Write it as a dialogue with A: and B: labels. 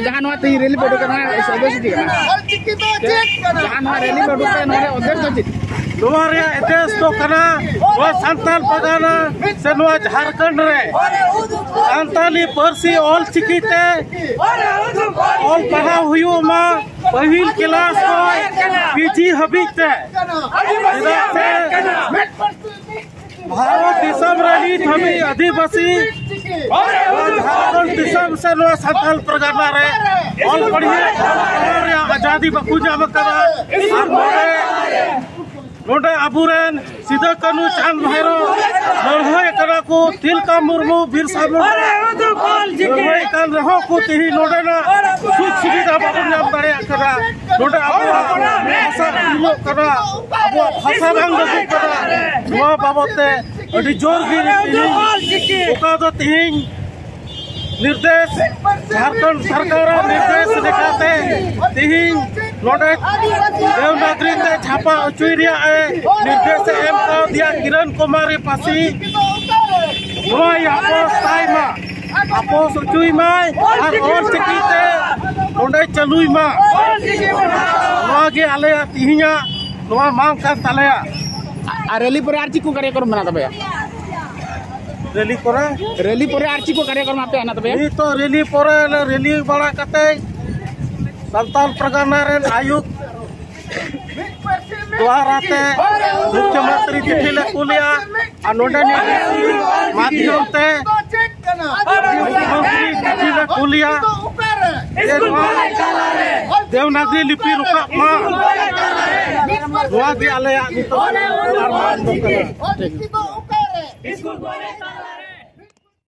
A: जहाँ रैली पे उडुकना सदस्य जहाँ रैली पे उडुकना अध्यक्ष
B: एड्रेस तो करना सानताल परगना से झारखंड रे सानताली पार्सी ऑल चिकीते ऑल पढ़ाव हुआ पहिल क्लास को पीजी हबीते भारत देशम रही हमी आदिवासी झारखंड देशम से सानताल परगना रे ऑल पढ़िए आजादी बाकू जाम करा नोडे अबुरेन सिदा कानू चांद भैरो लड़ाई करा को तिलका मुर्मू बिरसा मुंडा लड़ाई कान रहो को तिही नोडे ना सुख सुविधा बाबू नाम दाड़े करा नोडे भाषा प्रयोग करा अब भाषा बांग दे करा नवा बाबते अडी जोर गी ओका दो तिहिं निर्देश झारखंड सरकार निर्देश लेखाते तिहिं नोडे देवनागरी ते छापा अचुरिया निर्देश एम का दिया किरण कुमारी पासी नोय आपोस ताइमा आपोस अचुइमा और चिकीते नोडे चलुइमा नोगे आले तिहिंगा नोवा मांग का तलेया
A: रैली पर आरची को कार्यक्रम बना तबे
B: रैली
A: पर आरची को कार्यक्रम आपे आना तबे
B: तो रैली पर रैली बड़ा कते सानताल परगना रेन आयुक्त द्वाराते मुख्यमंत्री चिट्ठी ले कुलिया नोडे माध्यम ते मुख्यमंत्री चिट्ठी ले कुलिया देवनागरी लिपि रुका ᱱᱚᱣᱟ ᱜᱮ ᱟᱞᱮᱭᱟᱜ ᱱᱤᱛᱚᱜ
C: ᱚᱞ ᱪᱤᱠᱤ
B: ᱟᱨ ᱢᱟᱱ ᱫᱚ ᱠᱟᱱᱟ
C: ᱚᱞ ᱪᱤᱠᱤ ᱫᱚ ᱚᱠᱟᱨᱮ?